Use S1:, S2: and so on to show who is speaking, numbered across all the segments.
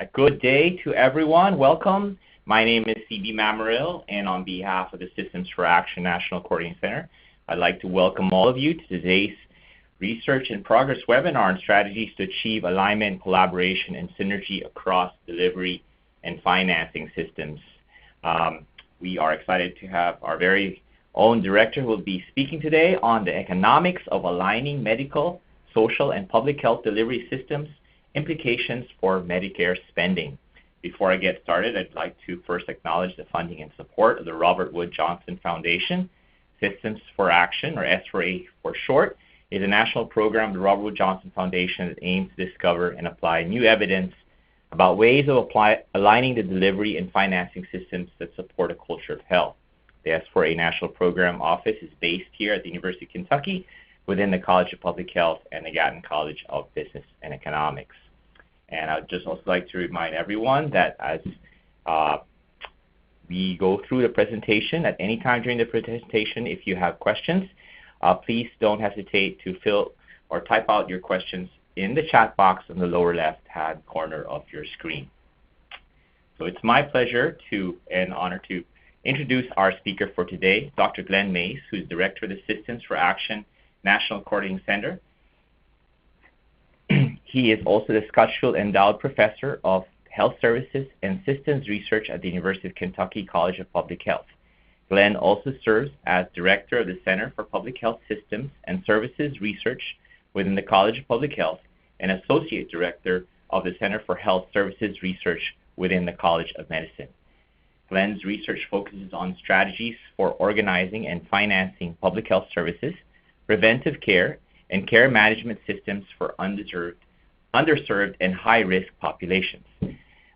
S1: A good day to everyone. Welcome. My name is CB Mamaril, and on behalf of the Systems for Action National Coordinating Center, I'd like to welcome all of you to today's Research and Progress webinar on strategies to achieve alignment, collaboration, and synergy across delivery and financing systems. We are excited to have our very own director who will be speaking today on the economics of aligning medical, social, and public health delivery systems, implications for Medicare spending. Before I get started, I'd like to first acknowledge the funding and support of the Robert Wood Johnson Foundation. Systems for Action, or S4A for short, is a national program of the Robert Wood Johnson Foundation that aims to discover and apply new evidence about ways of aligning the delivery and financing systems that support a culture of health. The S4A National Program Office is based here at the University of Kentucky within the College of Public Health and the Gatton College of Business and Economics. And I'd just also like to remind everyone that as we go through the presentation, at any time during the presentation, if you have questions, please don't hesitate to fill or type out your questions in the chat box in the lower left-hand corner of your screen. So it's my pleasure and honor to introduce our speaker for today, Dr. Glen P, who's Director of the Systems for Action National Coordinating Center. He is also the Scutchfield Endowed Professor of Health Services and Systems Research at the University of Kentucky College of Public Health. Glen also serves as Director of the Center for Public Health Systems and Services Research within the College of Public Health and Associate Director of the Center for Health Services Research within the College of Medicine. Glen's research focuses on strategies for organizing and financing public health services, preventive care, and care management systems for underserved and high-risk populations.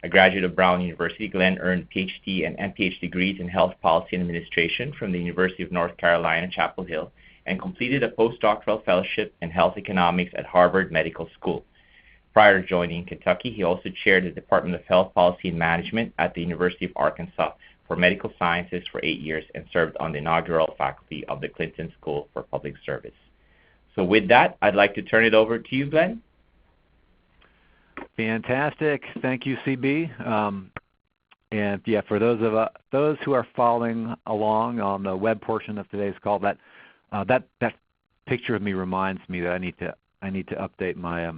S1: A graduate of Brown University, Glen earned PhD and MPH degrees in Health Policy and Administration from the University of North Carolina, Chapel Hill, and completed a postdoctoral fellowship in health economics at Harvard Medical School. Prior to joining Kentucky, he also chaired the Department of Health Policy and Management at the University of Arkansas for Medical Sciences for 8 years and served on the inaugural faculty of the Clinton School for Public Service. So with that, I'd like to turn it over to you, Glen.
S2: Fantastic. Thank you, CB. And yeah, for those who are following along on the web portion of today's call, that picture of me reminds me that I need to update my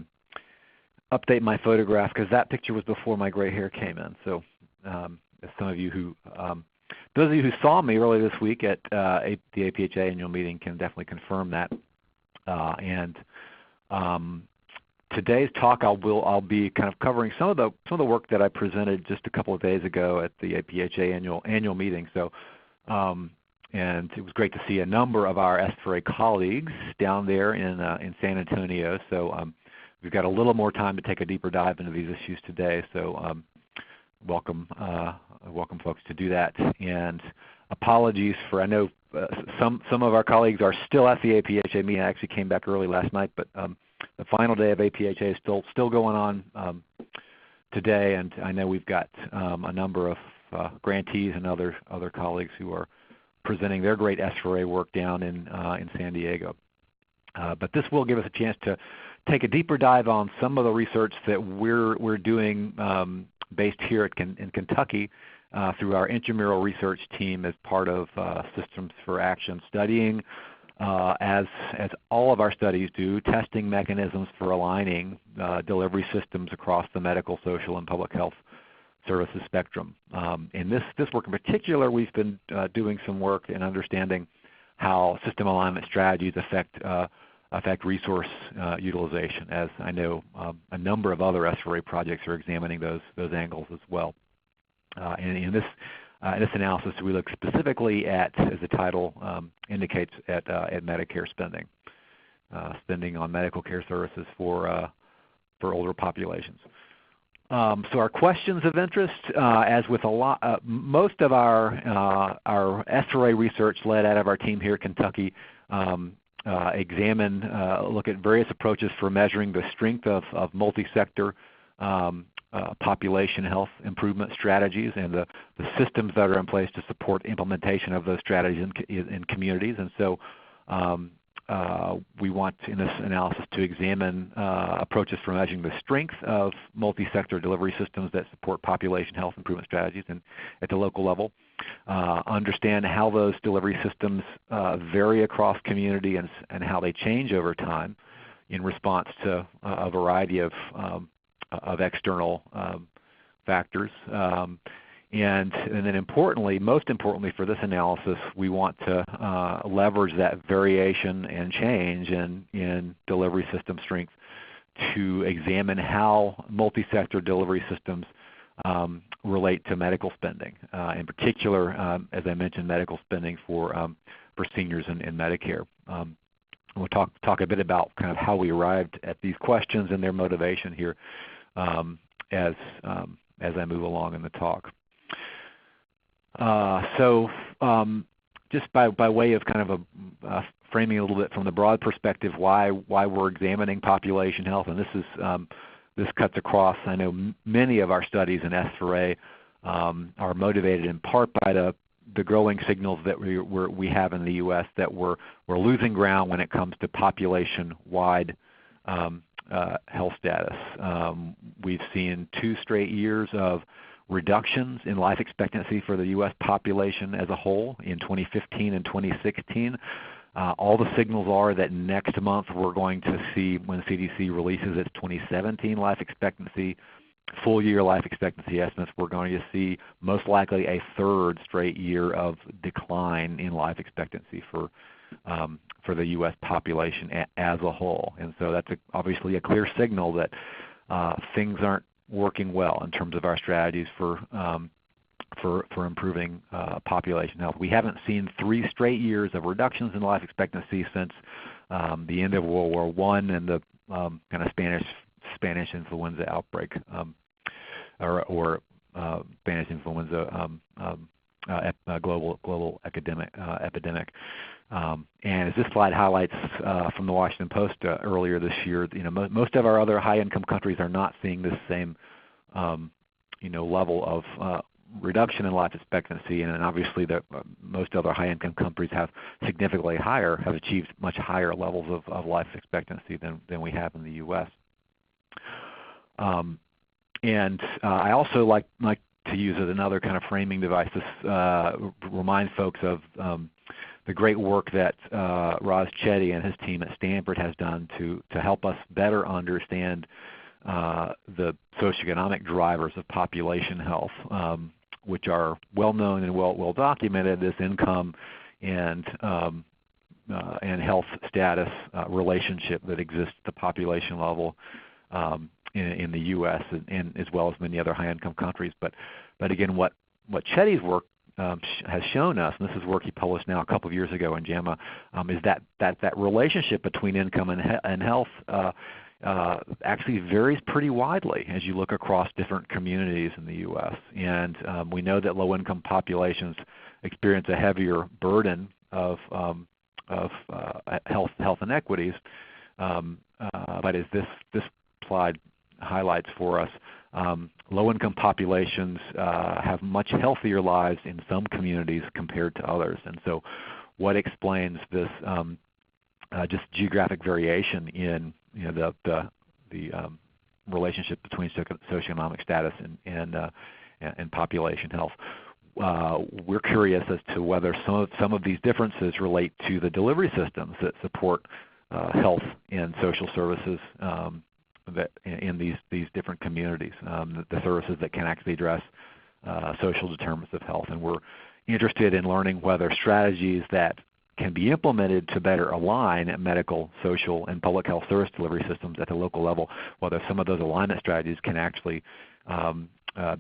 S2: photograph, because that picture was before my gray hair came in. So as those of you who saw me earlier this week at the APHA annual meeting can definitely confirm that. Today's talk I'll be kind of covering some of the work that I presented just a couple of days ago at the APHA annual meeting. So and it was great to see a number of our S4A colleagues down there in San Antonio. So we've got a little more time to take a deeper dive into these issues today. So welcome folks to do that. And apologies for, I know some of our colleagues are still at the APHA meeting. I actually came back early last night, but the final day of APHA is still going on today, and I know we've got a number of grantees and other colleagues who are presenting their great S4A work down in San Diego. But this will give us a chance to take a deeper dive on some of the research that we're doing based here in Kentucky through our intramural research team as part of Systems for Action, studying as all of our studies do, testing mechanisms for aligning delivery systems across the medical, social, and public health services spectrum. In this work in particular, we've been doing some work in understanding how system alignment strategies affect resource utilization, as I know a number of other S4A projects are examining those angles as well. And in this analysis, we look specifically at, as the title indicates, at Medicare spending, spending on medical care services for older populations. So our questions of interest, as with most of our S4A research led out of our team here at Kentucky, look at various approaches for measuring the strength of multi-sector population health improvement strategies and the systems that are in place to support implementation of those strategies in communities. And so we want in this analysis to examine approaches for measuring the strength of multi-sector delivery systems that support population health improvement strategies at the local level, understand how those delivery systems vary across community and how they change over time in response to a variety of external factors. And then importantly, most importantly for this analysis, we want to leverage that variation and change in delivery system strength to examine how multi-sector delivery systems relate to medical spending. In particular, as I mentioned, medical spending for seniors in Medicare. We'll talk a bit about kind of how we arrived at these questions and their motivation here as I move along in the talk. Just by way of kind of framing a little bit from the broad perspective why we're examining population health, and this cuts across, I know many of our studies in S4A are motivated in part by the growing signals that we have in the U.S. that we're losing ground when it comes to population-wide health status. We've seen 2 straight years of reductions in life expectancy for the U.S. population as a whole in 2015 and 2016. All the signals are that next month we're going to see, when CDC releases its 2017 life expectancy, full year life expectancy estimates, we're going to see most likely a 3rd straight year of decline in life expectancy for the U.S. population as a whole. And so that's obviously a clear signal that things aren't working well in terms of our strategies for improving population health. We haven't seen 3 straight years of reductions in life expectancy since the end of World War I and the kind of Spanish influenza outbreak, or Spanish influenza global epidemic. And as this slide highlights from the Washington Post earlier this year, most of our other high-income countries are not seeing this same level of reduction in life expectancy, and obviously most other high-income countries have achieved much higher levels of life expectancy than we have in the U.S. And I also like to use as another kind of framing device to remind folks of the great work that Roz Chetty and his team at Stanford has done to help us better understand the socioeconomic drivers of population health, which are well known and well documented. This income and health status relationship that exists at the population level in the U.S. and as well as many other high-income countries. But again, what Chetty's work has shown us, and this is work he published now a couple of years ago in JAMA, is that relationship between income and health actually varies pretty widely as you look across different communities in the U.S. And we know that low-income populations experience a heavier burden of health inequities. But as this slide highlights for us, low-income populations have much healthier lives in some communities compared to others. And so what explains this just geographic variation in the relationship between socioeconomic status and population health? We're curious as to whether some of these differences relate to the delivery systems that support health and social services that in these different communities, the services that can actually address social determinants of health. And we're interested in learning whether strategies that can be implemented to better align medical, social, and public health service delivery systems at the local level, whether some of those alignment strategies can actually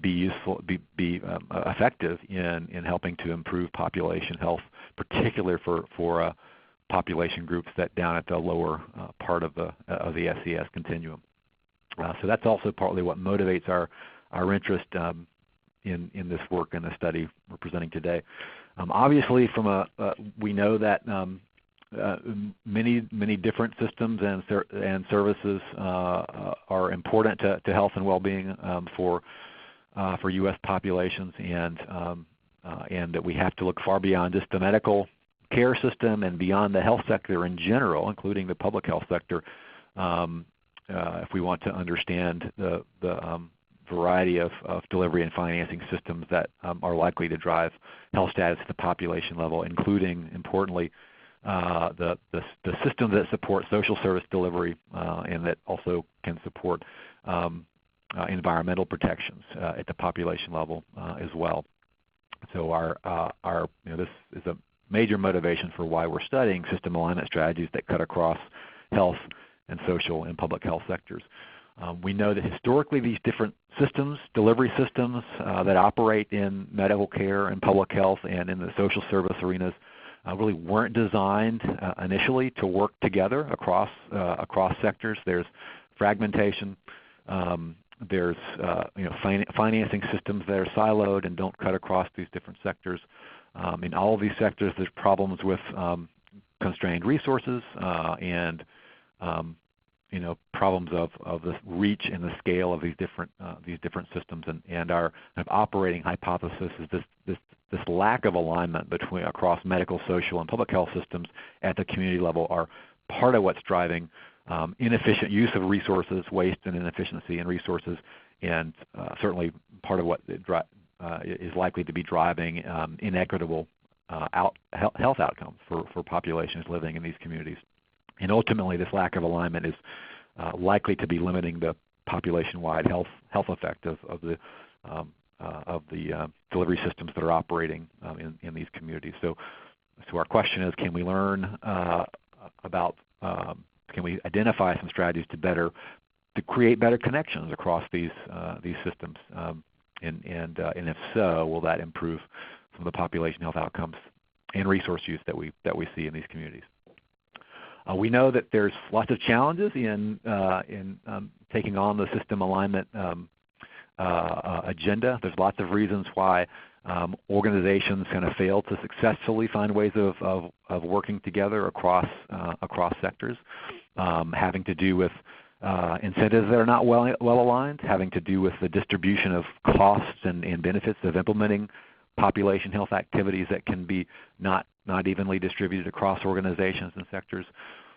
S2: be useful, be effective in helping to improve population health, particularly for population groups that down at the lower part of the SES continuum. So that's also partly what motivates our interest in this work and the study we're presenting today. Obviously, we know that many different systems and services are important to health and well-being for U.S. populations, and that we have to look far beyond just the medical care system and beyond the health sector in general, including the public health sector, if we want to understand the variety of delivery and financing systems that are likely to drive health status at the population level, including, importantly, the systems that support social service delivery and that also can support environmental protections at the population level as well. So this is a major motivation for why we're studying system alignment strategies that cut across health and social and public health sectors. We know that historically these different systems, delivery systems that operate in medical care and public health and in the social service arenas really weren't designed initially to work together across sectors. There's fragmentation. There's financing systems that are siloed and don't cut across these different sectors. In all of these sectors, there's problems with constrained resources and problems of the reach and the scale of these different systems. And our kind of operating hypothesis is this lack of alignment across medical, social, and public health systems at the community level are part of what's driving inefficient use of resources, waste and inefficiency in resources, and certainly part of what is likely to be driving inequitable health outcomes for populations living in these communities. And ultimately, this lack of alignment is likely to be limiting the population-wide health effect of the delivery systems that are operating in these communities. So our question is, can we learn can we identify some strategies to create better connections across these systems? And if so, will that improve some of the population health outcomes and resource use that we see in these communities? We know that there's lots of challenges in taking on the system alignment agenda. There's lots of reasons why organizations kind of fail to successfully find ways of working together across sectors, having to do with incentives that are not well aligned, having to do with the distribution of costs and benefits of implementing population health activities that can be not evenly distributed across organizations and sectors.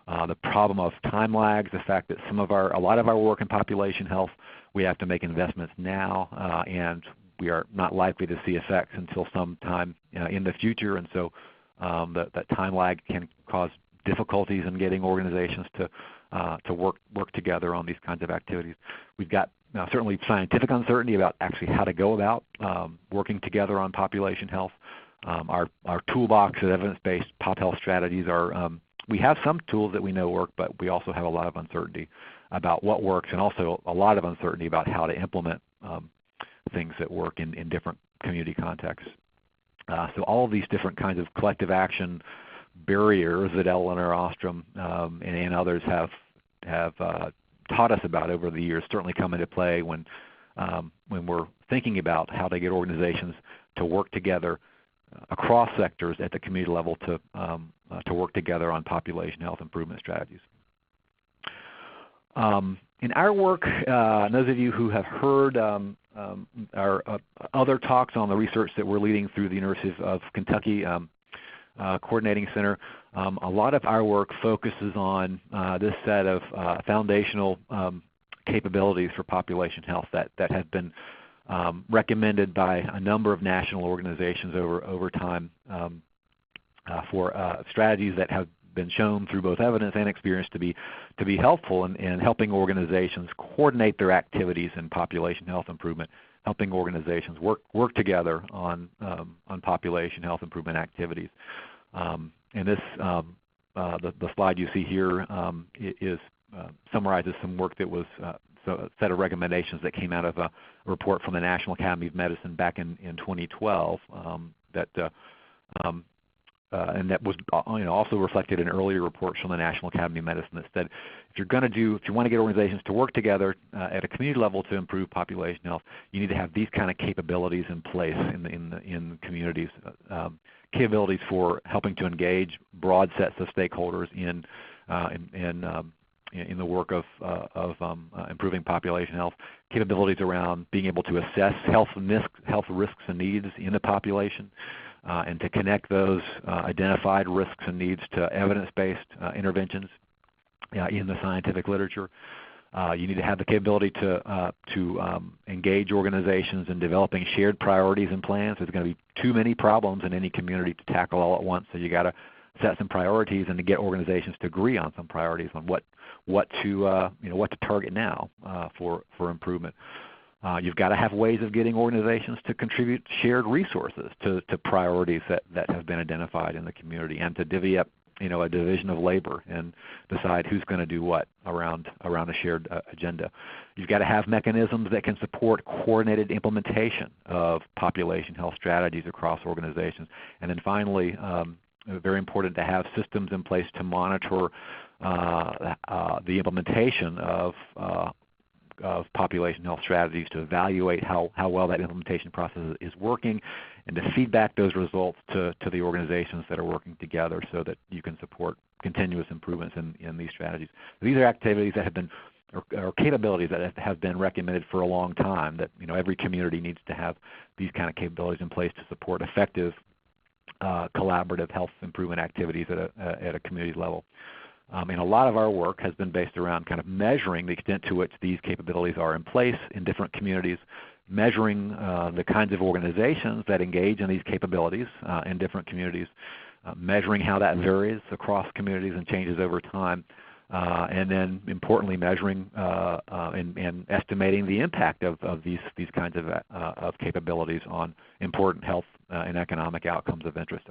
S2: The problem of time lags, the fact that a lot of our work in population health, we have to make investments now, and we are not likely to see effects until sometime in the future, and so that time lag can cause difficulties in getting organizations to work together on these kinds of activities. We've got certainly scientific uncertainty about actually how to go about working together on population health. Our toolbox of evidence-based pop health strategies we have some tools that we know work, but we also have a lot of uncertainty about what works and also a lot of uncertainty about how to implement things that work in different community contexts. So all of these different kinds of collective action barriers that Eleanor Ostrom and others have taught us about over the years certainly come into play when we're thinking about how to get organizations to work together across sectors at the community level to work together on population health improvement strategies. In our work, those of you who have heard our other talks on the research that we're leading through the University of Kentucky Coordinating Center, a lot of our work focuses on this set of foundational capabilities for population health that have been recommended by a number of national organizations over time for strategies that have been shown through both evidence and experience to be helpful in helping organizations coordinate their activities in population health improvement, helping organizations work together on population health improvement activities. And this the slide you see here summarizes some work that was a set of recommendations that came out of a report from the National Academy of Medicine back in 2012 and that was also reflected in earlier reports from the National Academy of Medicine that said if you want to get organizations to work together at a community level to improve population health, you need to have these kind of capabilities in place in communities. Capabilities for helping to engage broad sets of stakeholders in the work of improving population health, capabilities around being able to assess health risks and needs in the population, and to connect those identified risks and needs to evidence-based interventions in the scientific literature. You need to have the capability to engage organizations in developing shared priorities and plans. There's going to be too many problems in any community to tackle all at once, so you got to set some priorities and to get organizations to agree on some priorities on what to target now for improvement. You've got to have ways of getting organizations to contribute shared resources to priorities that have been identified in the community, and to divvy up a division of labor and decide who's going to do what around a shared agenda. You've got to have mechanisms that can support coordinated implementation of population health strategies across organizations. And then finally, very important to have systems in place to monitor the implementation of population health strategies, to evaluate how well that implementation process is working, and to feedback those results to the organizations that are working together so that you can support continuous improvements in these strategies. These are activities that have been, or capabilities that have been recommended for a long time, that every community needs to have these kind of capabilities in place to support effective collaborative health improvement activities at a community level. And a lot of our work has been based around kind of measuring the extent to which these capabilities are in place in different communities, measuring the kinds of organizations that engage in these capabilities in different communities, measuring how that varies across communities and changes over time, and then importantly measuring and estimating the impact of these kinds of capabilities on important health and economic outcomes of interest.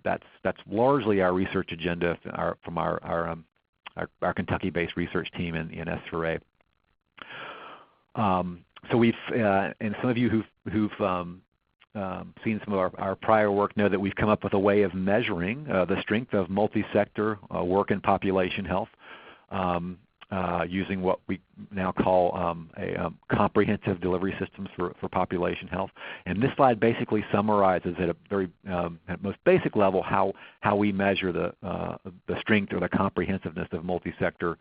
S2: That's largely our research agenda from our Kentucky-based research team in S4A. So we've, and some of you who've seen some of our prior work know that we've come up with a way of measuring the strength of multi-sector work in population health using what we now call comprehensive delivery systems for population health. And this slide basically summarizes at a very at most basic level how we measure the strength or the comprehensiveness of multi-sector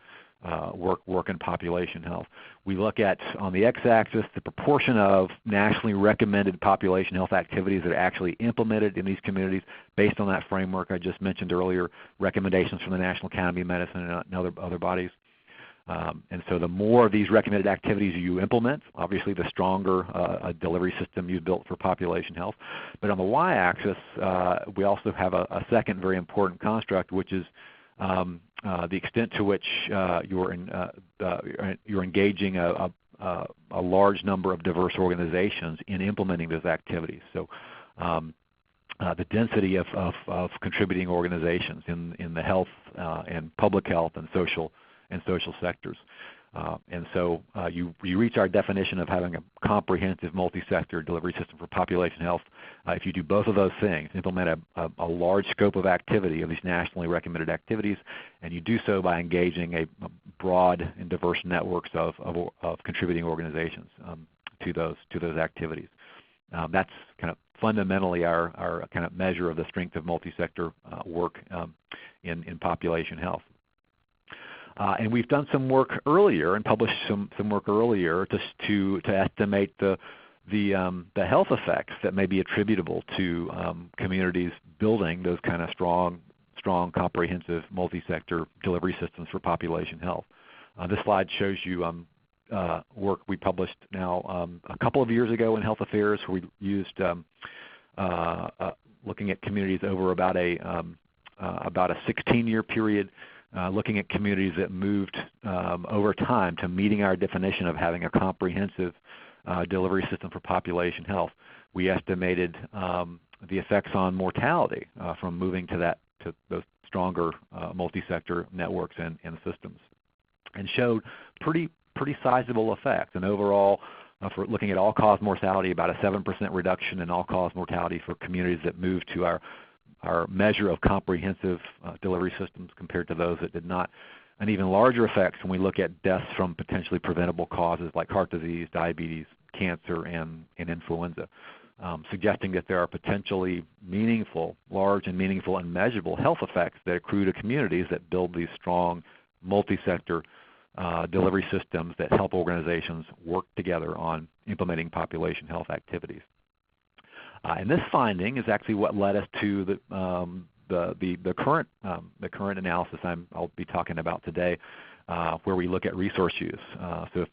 S2: work in population health. We look at, on the x-axis, the proportion of nationally recommended population health activities that are actually implemented in these communities based on that framework I just mentioned earlier, recommendations from the National Academy of Medicine and other bodies. And so the more of these recommended activities you implement, obviously the stronger a delivery system you've built for population health. But on the y-axis, we also have a second very important construct, which is the extent to which you're engaging a large number of diverse organizations in implementing those activities. So the density of contributing organizations in the health and public health and social sectors. And so you reach our definition of having a comprehensive multi-sector delivery system for population health if you do both of those things, implement a large scope of activity of these nationally recommended activities, and you do so by engaging a broad and diverse networks of contributing organizations to those activities. That's kind of fundamentally our kind of measure of the strength of multi-sector work in population health. And we've done some work earlier and published some work earlier to estimate the health effects that may be attributable to communities building those kind of strong comprehensive multi-sector delivery systems for population health. This slide shows you work we published now a couple of years ago in Health Affairs, where we used looking at communities over about a 16-year period, looking at communities that moved over time to meeting our definition of having a comprehensive delivery system for population health. We estimated the effects on mortality from moving to those stronger multi-sector networks and systems, and showed pretty sizable effects. And overall, for looking at all-cause mortality, about a 7% reduction in all-cause mortality for communities that moved to our measure of comprehensive delivery systems compared to those that did not. And even larger effects when we look at deaths from potentially preventable causes like heart disease, diabetes, cancer, and influenza, suggesting that there are potentially large and meaningful and measurable health effects that accrue to communities that build these strong multi-sector delivery systems that help organizations work together on implementing population health activities. And this finding is actually what led us to the current analysis I'll be talking about today, where we look at resource use. So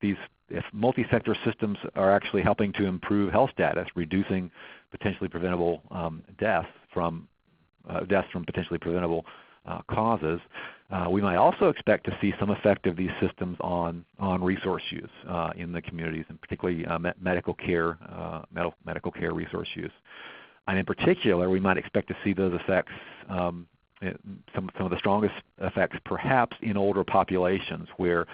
S2: if multi-sector systems are actually helping to improve health status, reducing potentially preventable deaths from potentially preventable causes, we might also expect to see some effect of these systems on resource use in the communities, and particularly medical care resource use. And in particular, we might expect to see those effects, some of the strongest effects perhaps in older populations where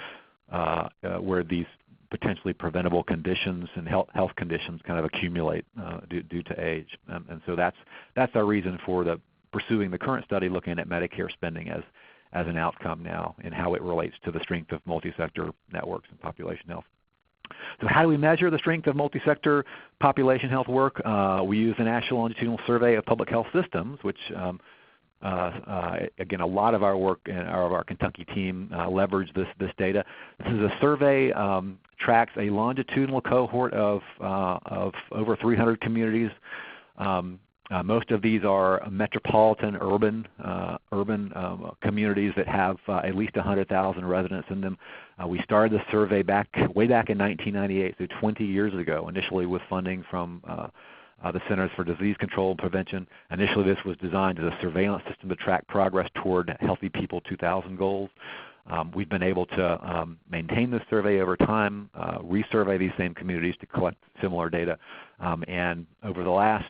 S2: these potentially preventable conditions and health conditions kind of accumulate due to age. And so that's our reason for pursuing the current study looking at Medicare spending as an outcome now and how it relates to the strength of multi-sector networks and population health. So how do we measure the strength of multi-sector population health work? We use the National Longitudinal Survey of Public Health Systems, which again, a lot of our work and our Kentucky team leverage this data. This is a survey tracks a longitudinal cohort of over 300 communities. Most of these are metropolitan urban communities that have at least 100,000 residents in them. We started the survey way back in 1998, so 20 years ago, initially with funding from the Centers for Disease Control and Prevention. Initially this was designed as a surveillance system to track progress toward Healthy People 2000 goals. We've been able to maintain this survey over time, resurvey these same communities to collect similar data, and over the last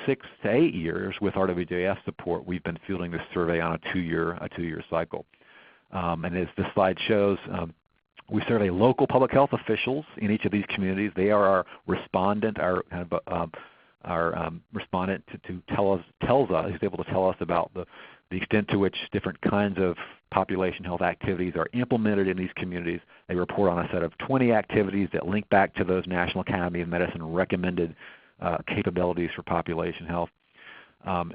S2: 6 to 8 years with RWJF support, we've been fielding this survey on a two-year cycle. And as this slide shows, we survey local public health officials in each of these communities. They are our respondent, our respondent who tells us, who's able to tell us about the extent to which different kinds of population health activities are implemented in these communities. They report on a set of 20 activities that link back to those National Academy of Medicine recommended capabilities for population health.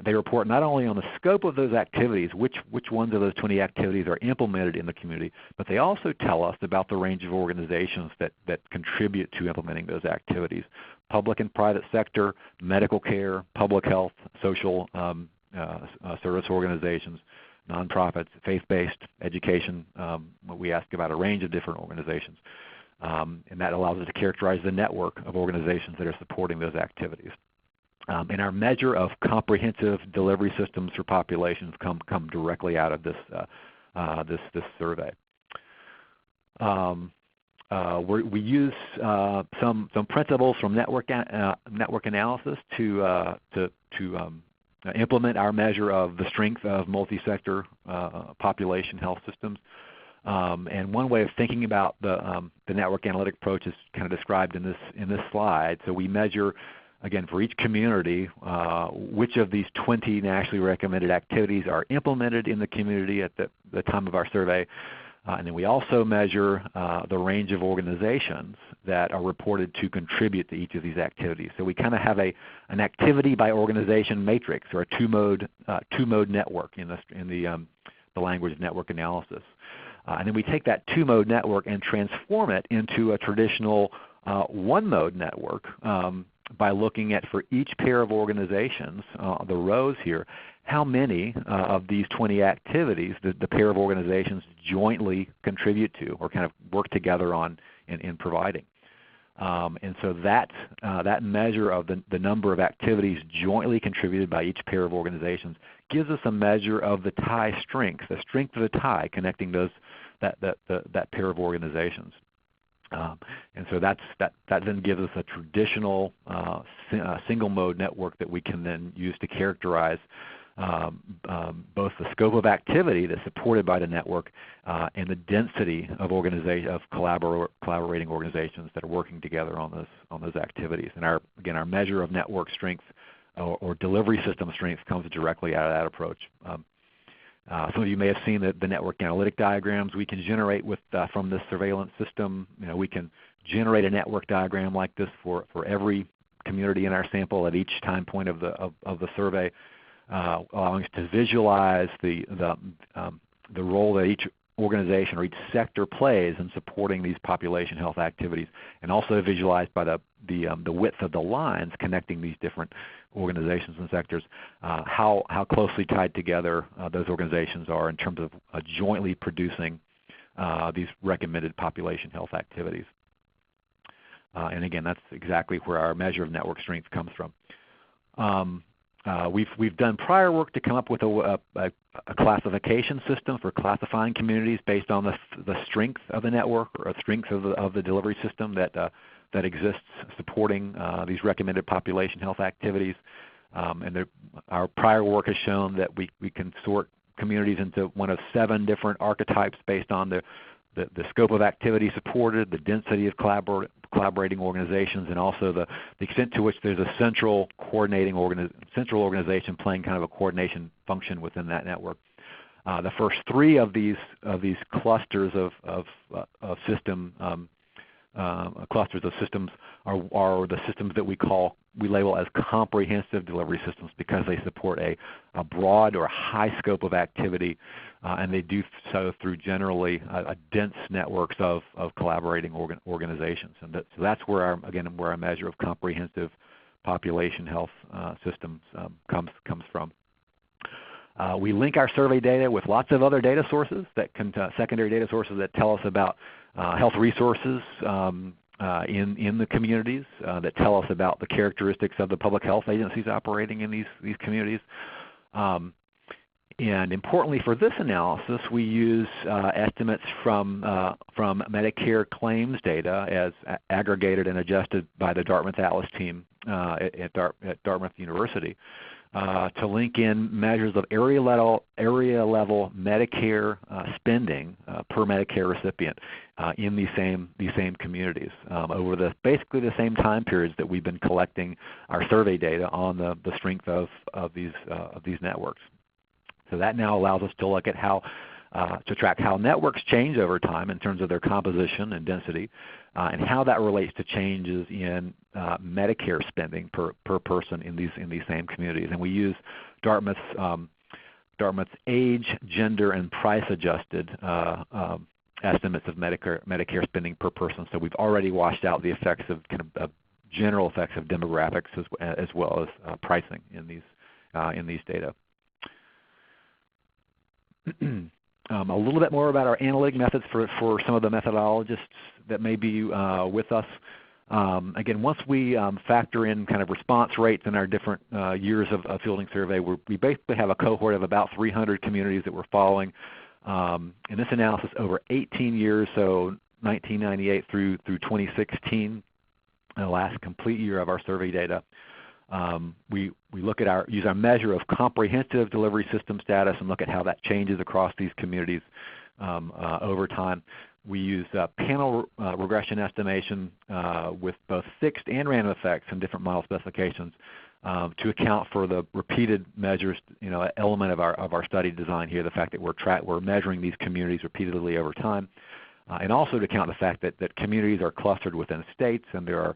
S2: They report not only on the scope of those activities, which ones of those 20 activities are implemented in the community, but they also tell us about the range of organizations that contribute to implementing those activities. Public and private sector, medical care, public health, social service organizations, nonprofits, faith-based, education. We ask about a range of different organizations. And that allows us to characterize the network of organizations that are supporting those activities. And our measure of comprehensive delivery systems for populations come directly out of this survey. We use some principles from network analysis to implement our measure of the strength of multi-sector population health systems. And one way of thinking about the network analytic approach is kind of described in this slide. So we measure, again, for each community, which of these 20 nationally recommended activities are implemented in the community at the time of our survey. And then we also measure the range of organizations that are reported to contribute to each of these activities. So we kind of have an activity by organization matrix, or a two-mode network in the language of network analysis. And then we take that two-mode network and transform it into a traditional one-mode network by looking at, for each pair of organizations, the rows here, how many of these 20 activities the pair of organizations jointly contribute to or kind of work together on in providing. And so that measure of the number of activities jointly contributed by each pair of organizations gives us a measure of the tie strength, the strength of the tie connecting that pair of organizations. And so that then gives us a traditional single mode network that we can then use to characterize both the scope of activity that's supported by the network and the density of collaborating organizations that are working together on those activities. And our measure of network strength or delivery system strength comes directly out of that approach. Some of you may have seen the network analytic diagrams we can generate from this surveillance system. We can generate a network diagram like this for every community in our sample at each time point of the survey, allowing us to visualize the role that organization or each sector plays in supporting these population health activities, and also visualized by the width of the lines connecting these different organizations and sectors, how closely tied together those organizations are in terms of jointly producing these recommended population health activities. And again, that's exactly where our measure of network strength comes from. We've done prior work to come up with a classification system for classifying communities based on the strength of the network or strength of the delivery system that exists supporting these recommended population health activities. And our prior work has shown that we can sort communities into one of 7 different archetypes based on the scope of activity supported, the density of collaborating organizations, and also the extent to which there's a central organization playing kind of a coordination function within that network. The first 3 of these clusters of systems are the systems that we label as comprehensive delivery systems because they support a broad or high scope of activity, and they do so through generally a dense networks of collaborating organizations. And so that's where our measure of comprehensive population health systems comes from. We link our survey data with lots of other data sources secondary data sources that tell us about health resources in the communities, that tell us about the characteristics of the public health agencies operating in these communities. And importantly for this analysis, we use estimates from Medicare claims data as aggregated and adjusted by the Dartmouth Atlas team at Dartmouth University to link in measures of area level Medicare spending per Medicare recipient in these same communities over basically the same time periods that we've been collecting our survey data on the strength of these networks. So that now allows us to look at to track how networks change over time in terms of their composition and density, and how that relates to changes in Medicare spending per person in these same communities. And we use Dartmouth's age, gender, and price-adjusted estimates of Medicare spending per person. So we've already washed out the effects of general effects of demographics as well as pricing in these data. A little bit more about our analytic methods for some of the methodologists that may be with us. Again, once we factor in kind of response rates in our different years of fielding survey, we basically have a cohort of about 300 communities that we're following. In this analysis over 18 years, so 1998 through 2016, the last complete year of our survey data. We look at use our measure of comprehensive delivery system status and look at how that changes across these communities over time. We use panel regression estimation with both fixed and random effects and different model specifications to account for the repeated measures, element of our study design here, the fact that we're measuring these communities repeatedly over time, and also to account the fact that communities are clustered within states, and there are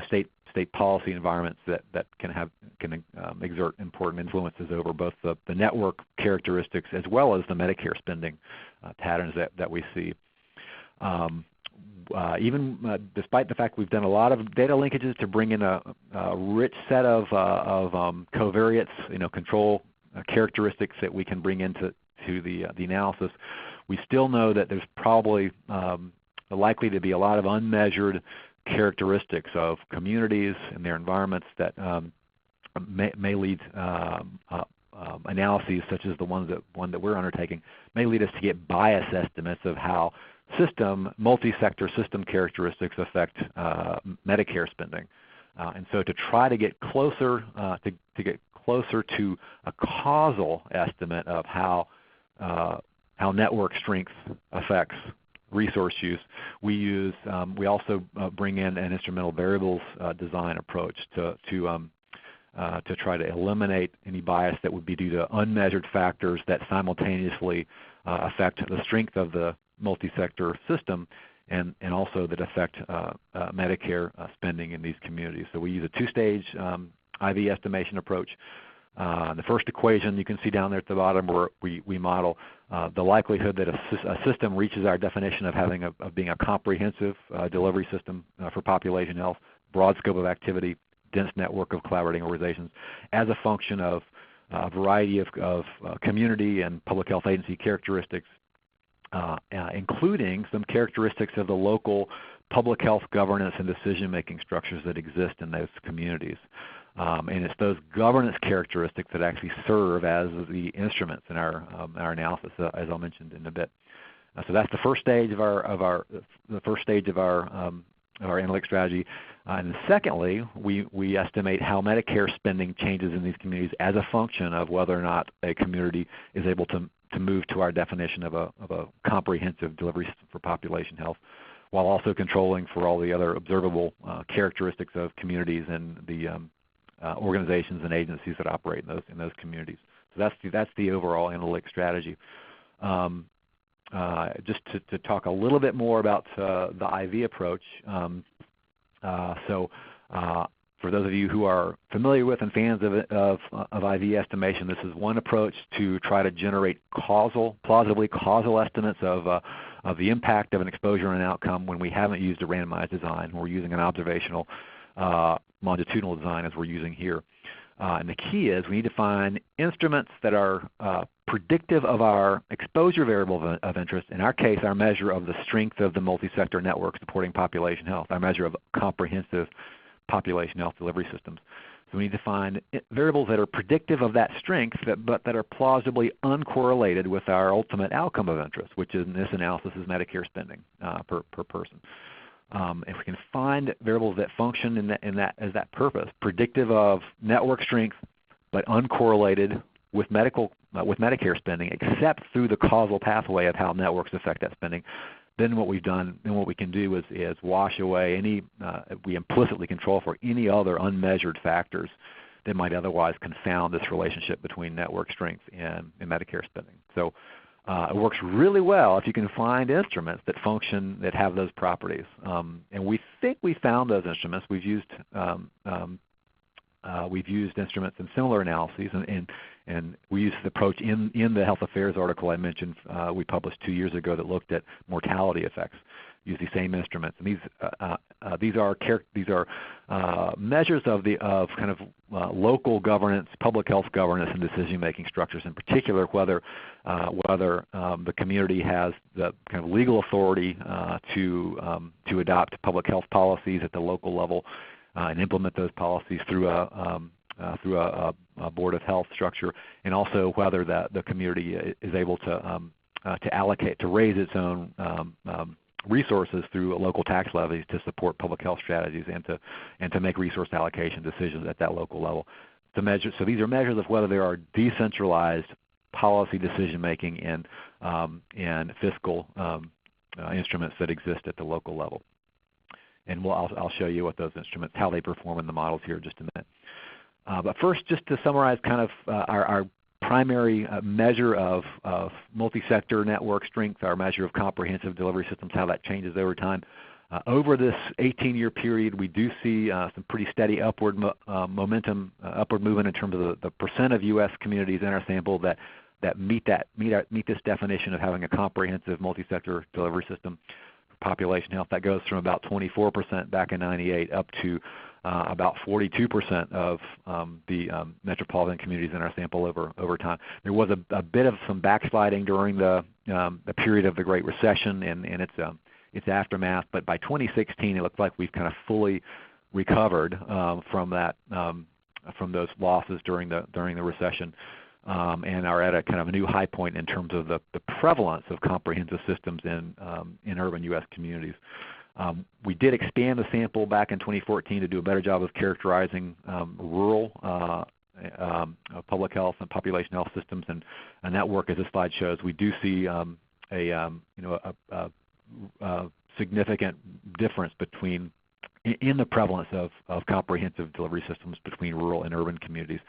S2: state policy environments that can exert important influences over both the network characteristics as well as the Medicare spending patterns that we see. Even despite the fact we've done a lot of data linkages to bring in a rich set of covariates, control characteristics that we can bring into the analysis, we still know that there's probably likely to be a lot of unmeasured characteristics of communities and their environments that may lead analyses such as the one that we're undertaking may lead us to get bias estimates of how multi-sector system characteristics affect Medicare spending. And so to try to get closer to a causal estimate of how network strength affects resource use, we also bring in an instrumental variables design approach to try to eliminate any bias that would be due to unmeasured factors that simultaneously affect the strength of the multi-sector system and also that affect Medicare spending in these communities. So we use a 2-stage IV estimation approach. The first equation you can see down there at the bottom where we model the likelihood that a system reaches our definition of being a comprehensive delivery system for population health, broad scope of activity, dense network of collaborating organizations, as a function of a variety of community and public health agency characteristics, including some characteristics of the local public health governance and decision-making structures that exist in those communities. And it's those governance characteristics that actually serve as the instruments in our analysis, as I'll mention in a bit. So that's the first stage of our analytic strategy. And secondly, we estimate how Medicare spending changes in these communities as a function of whether or not a community is able to move to our definition of a comprehensive delivery system for population health, while also controlling for all the other observable characteristics of communities and the organizations and agencies that operate in those communities. So that's the overall analytic strategy. Just to talk a little bit more about the IV approach. For those of you who are familiar with and fans of IV estimation, this is one approach to try to generate plausibly causal estimates of the impact of an exposure and an outcome when we haven't used a randomized design. We're using an observational longitudinal design as we're using here. And the key is we need to find instruments that are predictive of our exposure variable of interest, in our case our measure of the strength of the multi-sector network supporting population health, our measure of comprehensive population health delivery systems. So we need to find variables that are predictive of that strength but that are plausibly uncorrelated with our ultimate outcome of interest, which in this analysis is Medicare spending per person. If we can find variables that function as that purpose, predictive of network strength but uncorrelated with Medicare spending, except through the causal pathway of how networks affect that spending, then what we can do is wash away we implicitly control for any other unmeasured factors that might otherwise confound this relationship between network strength and Medicare spending. So it works really well if you can find instruments that function, that have those properties. And we think we found those instruments. We've used instruments in similar analyses, and we used the approach in the Health Affairs article I mentioned we published 2 years ago that looked at mortality effects. Use the same instruments, and these are measures of kind of local governance, public health governance, and decision-making structures. In particular, whether the community has the kind of legal authority to adopt public health policies at the local level and implement those policies through a board of health structure, and also whether the community is able to allocate, to raise its own resources through local tax levies to support public health strategies and to make resource allocation decisions at that local level. So these are measures of whether there are decentralized policy decision making and fiscal instruments that exist at the local level. And I'll show you what those instruments, how they perform in the models here in just a minute. But first, just to summarize kind of our primary measure of multi-sector network strength, our measure of comprehensive delivery systems, how that changes over time. Over this 18-year period, we do see some pretty steady upward momentum, upward movement in terms of the percent of U.S. communities in our sample that meet this definition of having a comprehensive multi-sector delivery system for population health. That goes from about 24% back in '98 up to about 42% of the metropolitan communities in our sample over time. There was a bit of some backsliding during the period of the Great Recession and its aftermath, but by 2016 it looks like we've kind of fully recovered from those losses during the recession, and are at a kind of a new high point in terms of the prevalence of comprehensive systems in urban U.S. communities. We did expand the sample back in 2014 to do a better job of characterizing rural public health and population health systems, and that work, as this slide shows, we do see a significant difference in the prevalence of comprehensive delivery systems between rural and urban communities.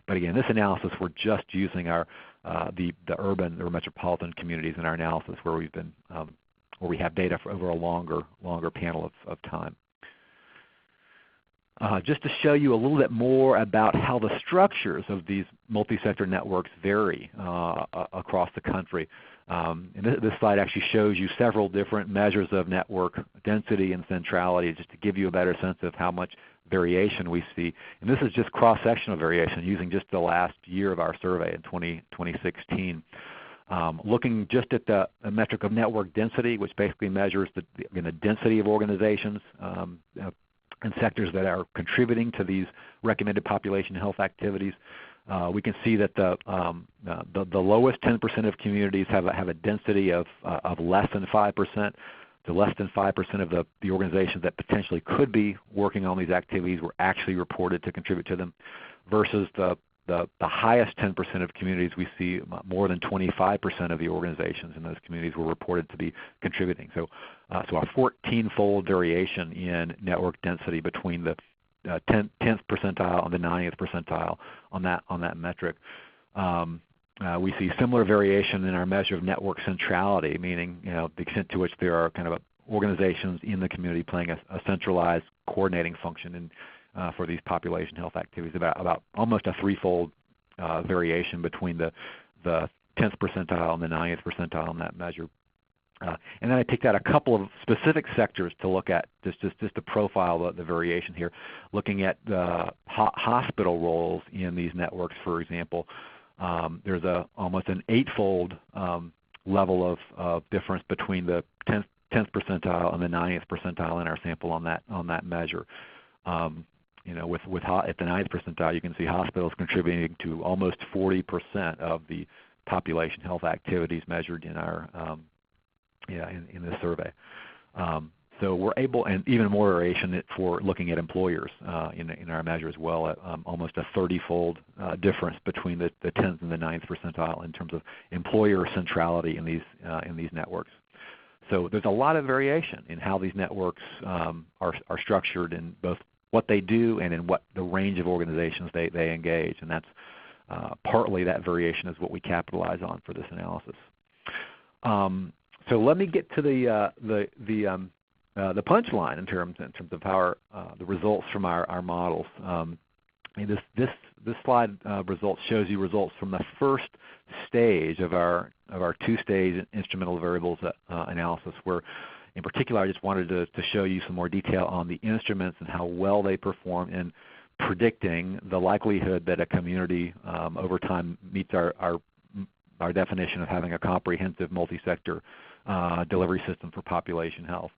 S2: But again, this analysis, we're just using the urban or metropolitan communities in our analysis where we have data for over a longer panel of time. just to show you a little bit more about how the structures of these multi-sector networks vary across the country. And this slide actually shows you several different measures of network density and centrality, just to give you a better sense of how much variation we see. And this is just cross-sectional variation using just the last year of our survey in 2016. Looking just at the metric of network density, which basically measures the density of organizations and sectors that are contributing to these recommended population health activities. We can see that the lowest 10% of communities have a density of less than 5%. So less than 5% of the organizations that potentially could be working on these activities were actually reported to contribute to them, versus the highest 10% of communities, we see more than 25% of the organizations in those communities were reported to be contributing. So a 14-fold variation in network density between the 10th percentile and the 90th percentile on that metric. We see similar variation in our measure of network centrality, meaning the extent to which there are kind of organizations in the community playing a centralized coordinating function for these population health activities, about almost a threefold variation between the 10th percentile and the 90th percentile on that measure. And then I picked out a couple of specific sectors to look at, just to profile the variation here, looking at the hospital roles in these networks, for example. There's almost an eightfold level of difference between the 10th percentile and the 90th percentile in our sample on that measure. At the 90th percentile, you can see hospitals contributing to almost 40% of the population health activities measured in our in this survey. So we're able, and even more variation for looking at employers in our measure as well, almost a 30-fold difference between the 10th and the 9th percentile in terms of employer centrality in these networks. So there's a lot of variation in how these networks are structured in both what they do and in what the range of organizations they engage, and that's partly that variation is what we capitalize on for this analysis. So let me get to the punchline in terms of how the results from our models. This slide results shows you results from the first stage of our two-stage instrumental variables analysis, where in particular I just wanted to show you some more detail on the instruments and how well they perform in predicting the likelihood that a community over time meets our definition of having a comprehensive multi-sector delivery system for population health.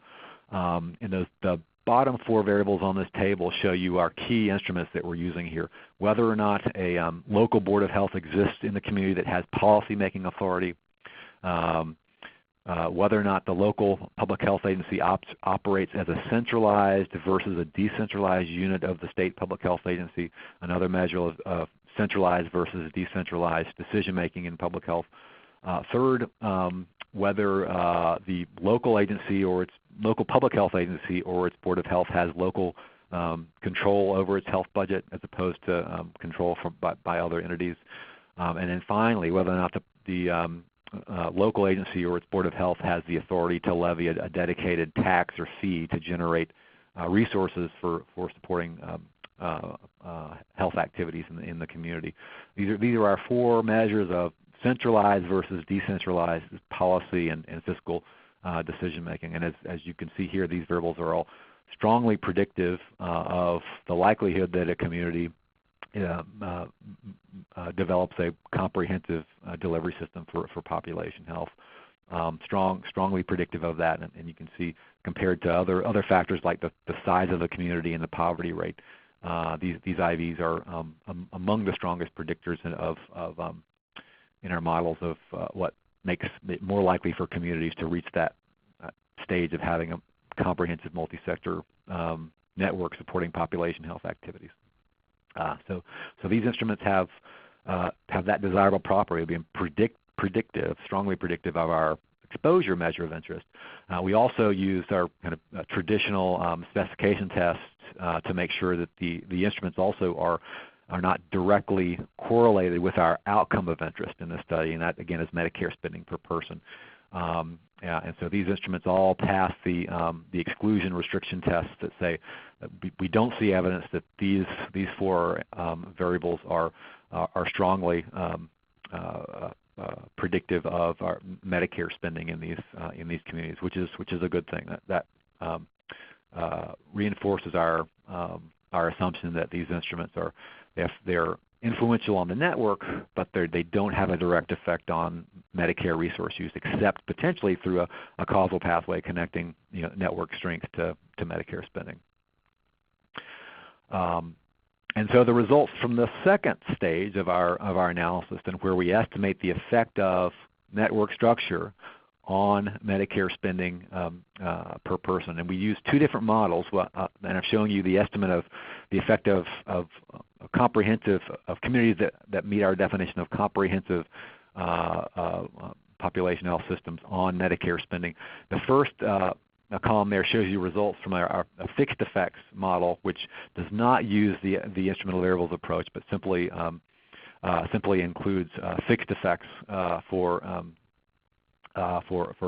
S2: And the bottom four variables on this table show you our key instruments that we're using here. Whether or not a local board of health exists in the community that has policy-making authority, whether or not the local public health agency operates as a centralized versus a decentralized unit of the state public health agency, another measure of centralized versus decentralized decision-making in public health. Third, whether the local agency or its local public health agency or its board of health has local control over its health budget as opposed to control by other entities. And then finally, whether or not the local agency or its board of health has the authority to levy a dedicated tax or fee to generate resources for supporting health activities in the community. These are our four measures of centralized versus decentralized policy and fiscal decision making. And as you can see here, these variables are all strongly predictive of the likelihood that a community develops a comprehensive delivery system for population health. Strongly predictive of that, and you can see compared to other factors like the size of the community and the poverty rate, these IVs are among the strongest predictors in our models of what makes it more likely for communities to reach that stage of having a comprehensive multi-sector network supporting population health activities. So these instruments have that desirable property of being predictive, strongly predictive of our exposure measure of interest. We also use our kind of traditional specification tests to make sure that the instruments also are not directly correlated with our outcome of interest in the study, and that again is Medicare spending per person. And so these instruments all pass the exclusion restriction tests that say that we don't see evidence that these four variables are strongly predictive of our Medicare spending in these communities, which is a good thing. That reinforces our assumption that these instruments they're influential on the network, but they don't have a direct effect on Medicare resource use, except potentially through a causal pathway connecting network strength to Medicare spending. And so the results from the second stage of our analysis, and where we estimate the effect of network structure on Medicare spending per person, and we use two different models, and I've shown you the estimate of the effect of communities that meet our definition of comprehensive population health systems on Medicare spending. The first column there shows you results from our fixed effects model, which does not use the instrumental variables approach, but simply includes fixed effects for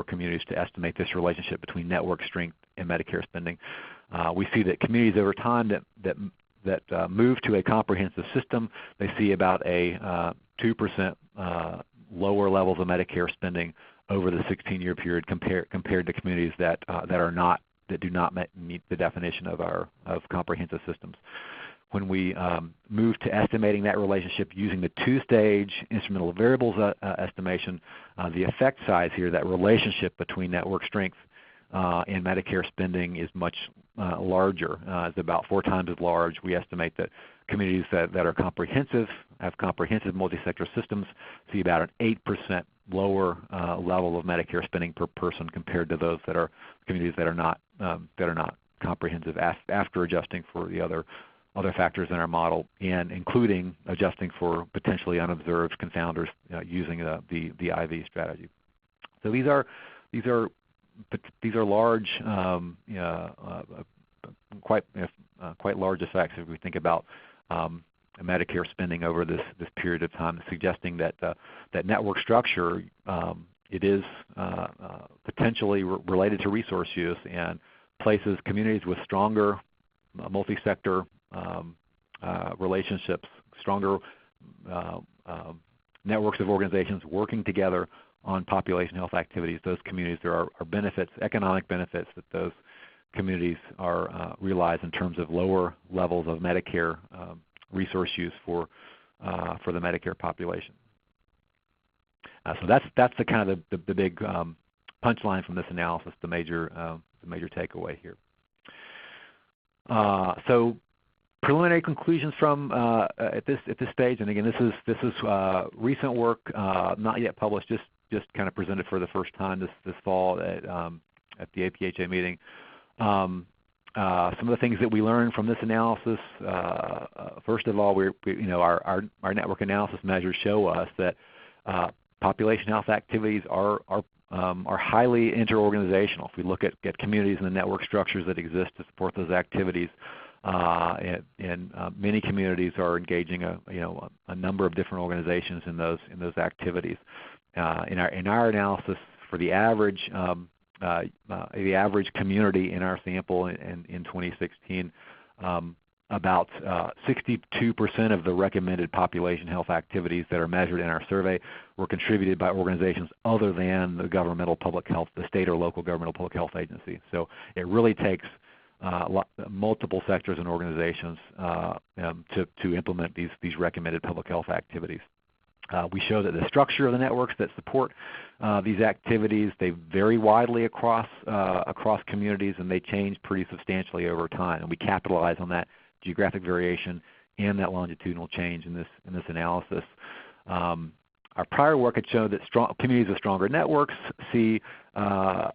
S2: communities to estimate this relationship between network strength and Medicare spending. We see that communities over time that move to a comprehensive system, they see about a 2% lower levels of Medicare spending over the 16-year period compared to communities that do not meet the definition of comprehensive systems. When we move to estimating that relationship using the two-stage instrumental variables estimation, the effect size here, that relationship between network strength and Medicare spending, is much larger. It's about 4 times as large. We estimate that communities that are comprehensive, have comprehensive multi-sector systems, see about an 8% lower level of Medicare spending per person compared to those that are communities that are not comprehensive, after adjusting for the other factors in our model, and including adjusting for potentially unobserved confounders using the IV strategy. So these are large, quite large effects if we think about Medicare spending over this period of time, suggesting that network structure, it is potentially related to resource use, and places communities with stronger multi-sector relationships, stronger networks of organizations working together on population health activities. Those communities, there are benefits, economic benefits that those communities realize in terms of lower levels of Medicare resource use for the Medicare population. So that's the kind of the big punchline from this analysis, the major takeaway here. So preliminary conclusions from at this stage, and again, this is recent work, not yet published, just kind of presented for the first time this fall at the APHA meeting. Some of the things that we learned from this analysis, first of all, our network analysis measures show us that population health activities are highly interorganizational. If we look at communities and the network structures that exist to support those activities, and many communities are engaging a number of different organizations in those activities. In our analysis, for the average community in our sample in 2016, about 62% of the recommended population health activities that are measured in our survey were contributed by organizations other than the governmental public health, the state or local governmental public health agency. So it really takes multiple sectors and organizations to implement these recommended public health activities. We show that the structure of the networks that support these activities, they vary widely across communities, and they change pretty substantially over time. And we capitalize on that geographic variation and that longitudinal change in this analysis. Our prior work had shown that communities with stronger networks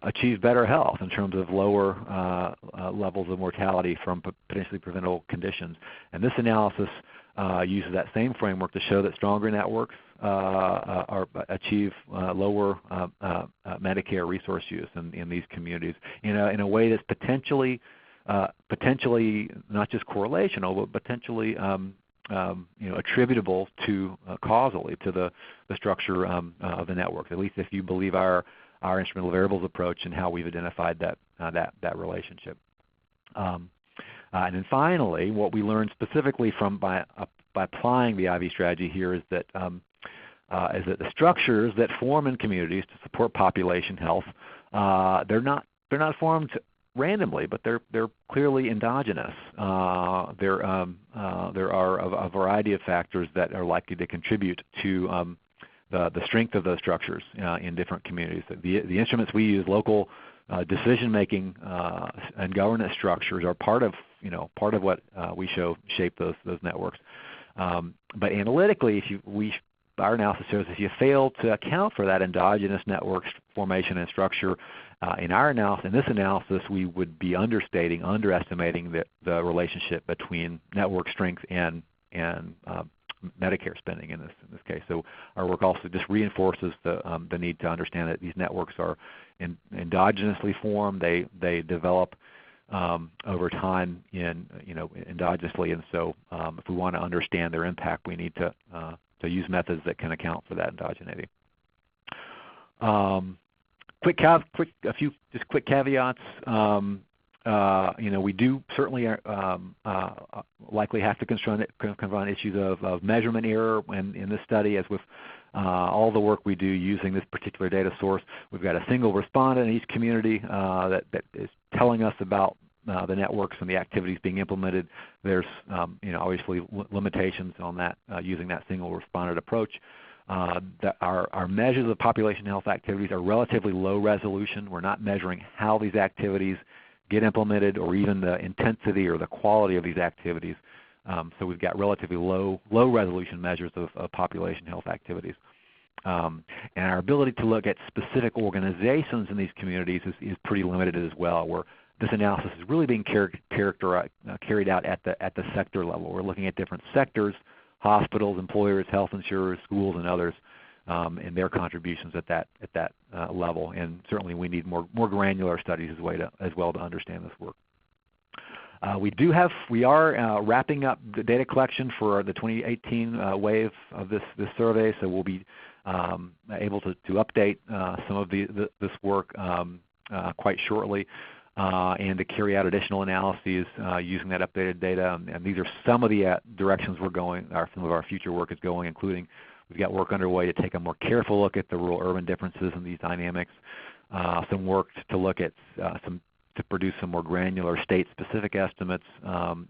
S2: achieve better health in terms of lower levels of mortality from potentially preventable conditions. And this analysis uses that same framework to show that stronger networks achieve lower Medicare resource use in these communities in a way that's potentially not just correlational, but potentially attributable to causally to the structure of the network. At least if you believe our our instrumental variables approach and how we've identified that relationship. And then finally, what we learned specifically by applying the IV strategy here is that the structures that form in communities to support population health, they're not formed randomly, but they're clearly endogenous. There are a variety of factors that are likely to contribute to the strength of those structures in different communities. The instruments we use, local decision-making and governance structures, are part of what we shape those networks. But analytically, our analysis shows if you fail to account for that endogenous network formation and structure, in this analysis, we would be underestimating the relationship between network strength and Medicare spending in this case. So our work also just reinforces the need to understand that these networks are endogenously formed. They develop over time endogenously, and so if we want to understand their impact, we need to use methods that can account for that endogeneity. A few quick caveats. We do certainly likely have to confront issues of measurement error in this study, as with all the work we do using this particular data source. We've got a single respondent in each community that is telling us about the networks and the activities being implemented. There's obviously limitations on that using that single respondent approach. Our measures of population health activities are relatively low resolution. We're not measuring how these activities get implemented or even the intensity or the quality of these activities. So we've got relatively low resolution measures of population health activities. And our ability to look at specific organizations in these communities is pretty limited as well, where this analysis is really being carried out at the sector level. We're looking at different sectors, hospitals, employers, health insurers, schools, and others, and their contributions at that level. And certainly we need more granular studies as well to understand this work. We are wrapping up the data collection for the 2018 wave of this survey, so we'll be able to update some of this work quite shortly, and to carry out additional analyses using that updated data. And these are some of the directions we're going, some of our future work is going, including we've got work underway to take a more careful look at the rural-urban differences in these dynamics, some work to look at to produce some more granular state-specific estimates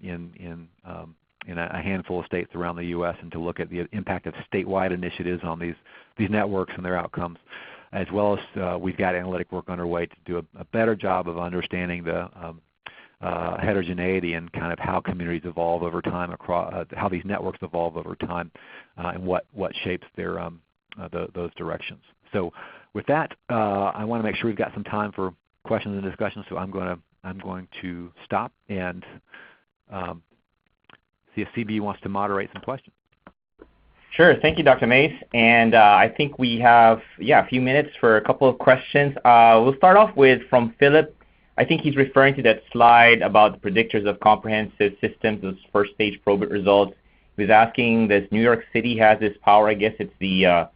S2: in a handful of states around the U.S., and to look at the impact of statewide initiatives on these networks and their outcomes, as well as we've got analytic work underway to do a better job of understanding the heterogeneity and kind of how communities evolve over time, how these networks evolve over time, and what shapes those directions. So with that, I want to make sure we've got some time for questions and discussions. So I'm going to stop and see if CB wants to moderate some questions.
S1: Sure. Thank you, Dr. Mace. And I think we have a few minutes for a couple of questions. We'll start off from Philip. I think he's referring to that slide about the predictors of comprehensive systems, those first stage probit results. He was asking, does New York City has this power? I guess it's the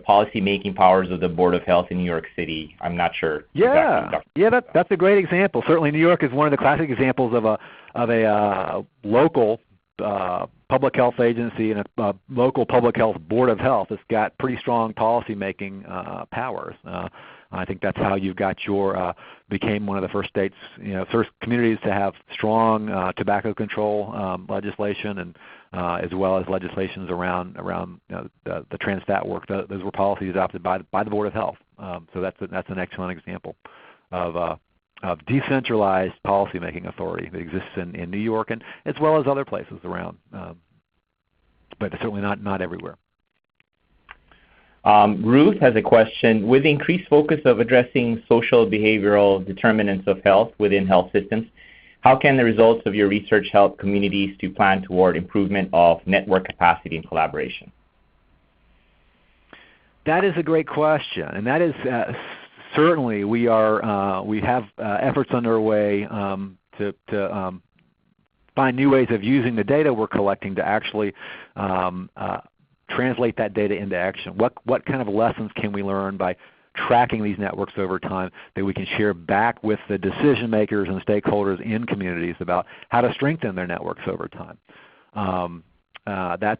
S1: policy-making powers of the Board of Health in New York City. I'm not sure.
S2: Yeah,
S1: exactly.
S2: That's a great example. Certainly New York is one of the classic examples of a local public health agency and a local public health board of health that's got pretty strong policy-making powers. I think that's how you got became one of the first states, first communities to have strong tobacco control legislation, and as well as legislations around the trans fat work. Those were policies adopted by the Board of Health. So that's an excellent example of decentralized policymaking authority that exists in New York, and as well as other places around, but certainly not everywhere.
S1: Ruth has a question. With the increased focus of addressing social behavioral determinants of health within health systems, how can the results of your research help communities to plan toward improvement of network capacity and collaboration?
S2: That is a great question, and that is certainly we have efforts underway to find new ways of using the data we're collecting to actually translate that data into action. What kind of lessons can we learn by tracking these networks over time that we can share back with the decision makers and stakeholders in communities about how to strengthen their networks over time. That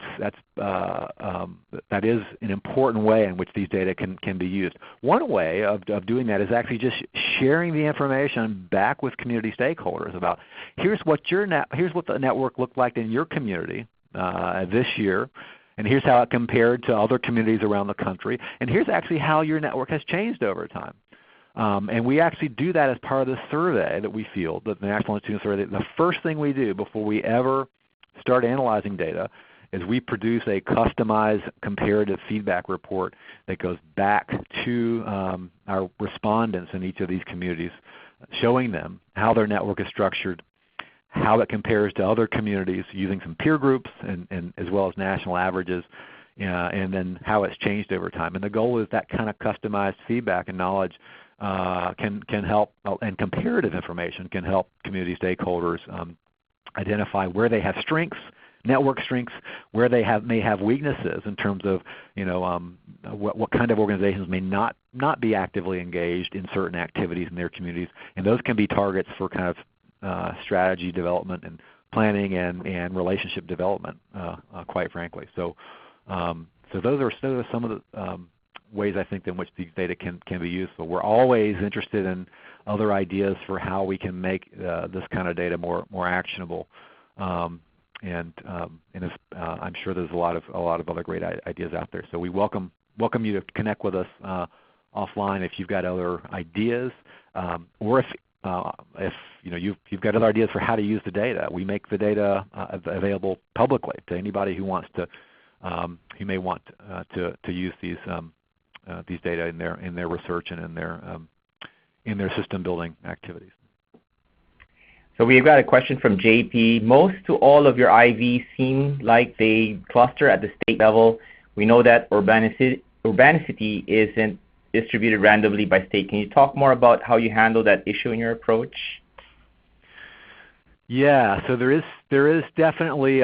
S2: is an important way in which these data can be used. One way of doing that is actually just sharing the information back with community stakeholders about here's what the network looked like in your community this year, and here's how it compared to other communities around the country, and here's actually how your network has changed over time. And we actually do that as part of the survey that we field, the National Institute Survey. The first thing we do before we ever start analyzing data is we produce a customized comparative feedback report that goes back to our respondents in each of these communities, showing them how their network is structured, how it compares to other communities using some peer groups and as well as national averages, and then how it's changed over time. And the goal is that kind of customized feedback and knowledge can help, and comparative information can help community stakeholders identify where they have strengths, network strengths, where they may have weaknesses in terms of what kind of organizations may not be actively engaged in certain activities in their communities. And those can be targets for kind of strategy development and planning and relationship development, quite frankly. So those are some of the ways I think in which these data can be useful. We're always interested in other ideas for how we can make this kind of data more actionable, and I'm sure there's a lot of other great ideas out there. So we welcome you to connect with us offline if you've got other ideas, or if you've got other ideas for how to use the data. We make the data available publicly to anybody who wants to, who may want to use these data in their research and in their system building activities.
S1: So we've got a question from JP. Most to all of your IVs seem like they cluster at the state level. We know that urbanicity isn't distributed randomly by state. Can you talk more about how you handle that issue in your approach?
S2: Yeah, so there is definitely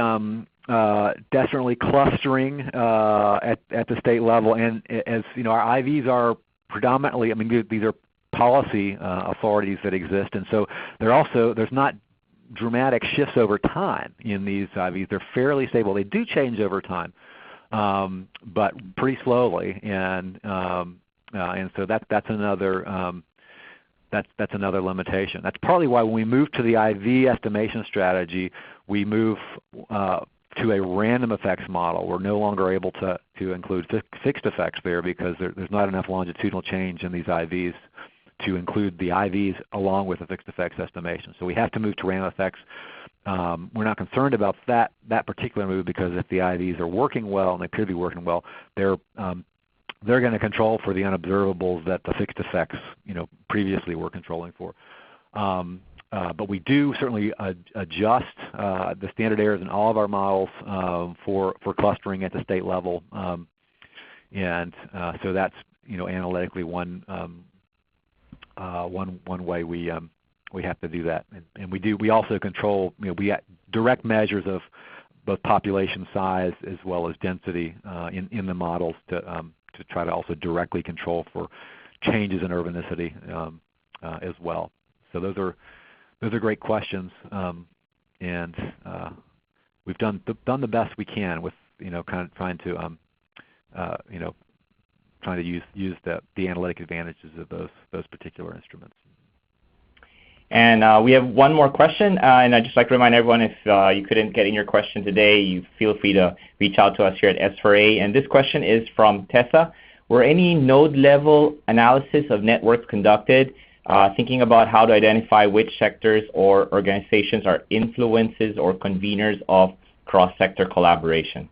S2: clustering at the state level, and as you know, our IVs are predominantly, I mean, these are policy authorities that exist, and so there's not dramatic shifts over time in these IVs. They're fairly stable. They do change over time, but pretty slowly, and so that's another limitation. That's partly why when we move to the IV estimation strategy, we move to a random effects model. We're no longer able to include fixed effects there because there's not enough longitudinal change in these IVs to include the IVs along with the fixed effects estimation. So we have to move to random effects. We're not concerned about that particular move because if the IVs are working well, and they appear to be working well, they're going to control for the unobservables that the fixed effects previously were controlling for. But we do certainly adjust the standard errors in all of our models for clustering at the state level, and so that's analytically one way we have to do that, and we also control we direct measures of both population size as well as density in the models to try to also directly control for changes in urbanicity as well. So those are great questions, and we've done the best we can with kind of trying to use the analytic advantages of those particular instruments.
S1: And we have one more question, and I'd just like to remind everyone, if you couldn't get in your question today, you feel free to reach out to us here at S4A. And this question is from Tessa. Were any node-level analysis of networks conducted, thinking about how to identify which sectors or organizations are influences or conveners of cross-sector collaboration?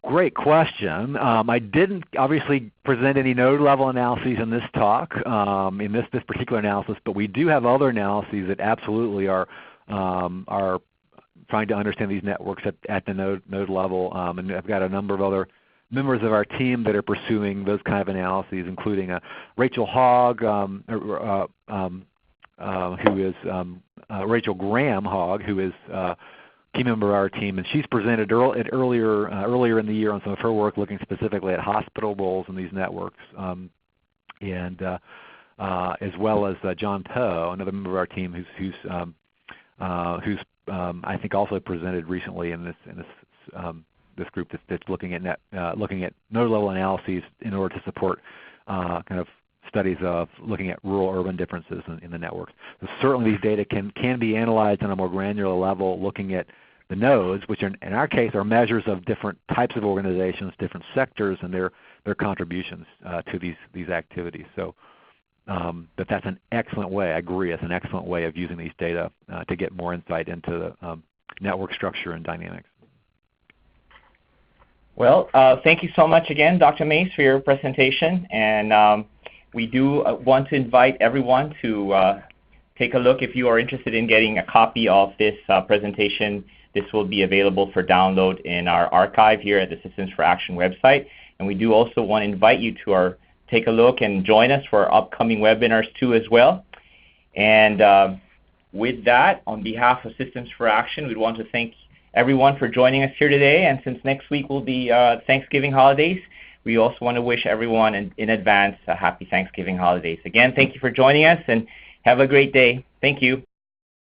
S2: Great question. I didn't obviously present any node-level analyses in this talk, in this particular analysis, but we do have other analyses that absolutely are trying to understand these networks at the node level, and I've got a number of other members of our team that are pursuing those kind of analyses, including Rachel Hogg, who is Rachel Graham Hogg, who is key member of our team, and she's presented earlier in the year on some of her work looking specifically at hospital roles in these networks, and as well as John Poe, another member of our team, who's I think also presented recently in this group that's looking at node-level analyses in order to support kind of studies of looking at rural-urban differences in the networks. So certainly these data can be analyzed on a more granular level, looking at the nodes, which in our case are measures of different types of organizations, different sectors, and their contributions to these activities. So that's an excellent way, I agree, it's an excellent way of using these data to get more insight into the network structure and dynamics.
S1: Well, thank you so much again, Dr. Mace, for your presentation. And we do want to invite everyone to take a look. If you are interested in getting a copy of this presentation, this will be available for download in our archive here at the Systems for Action website. And we do also want to invite you to take a look and join us for our upcoming webinars too as well. And with that, on behalf of Systems for Action, we'd want to thank everyone for joining us here today. And since next week will be Thanksgiving holidays, we also want to wish everyone in advance a happy Thanksgiving holidays. Again, thank you for joining us, and have a great day. Thank you.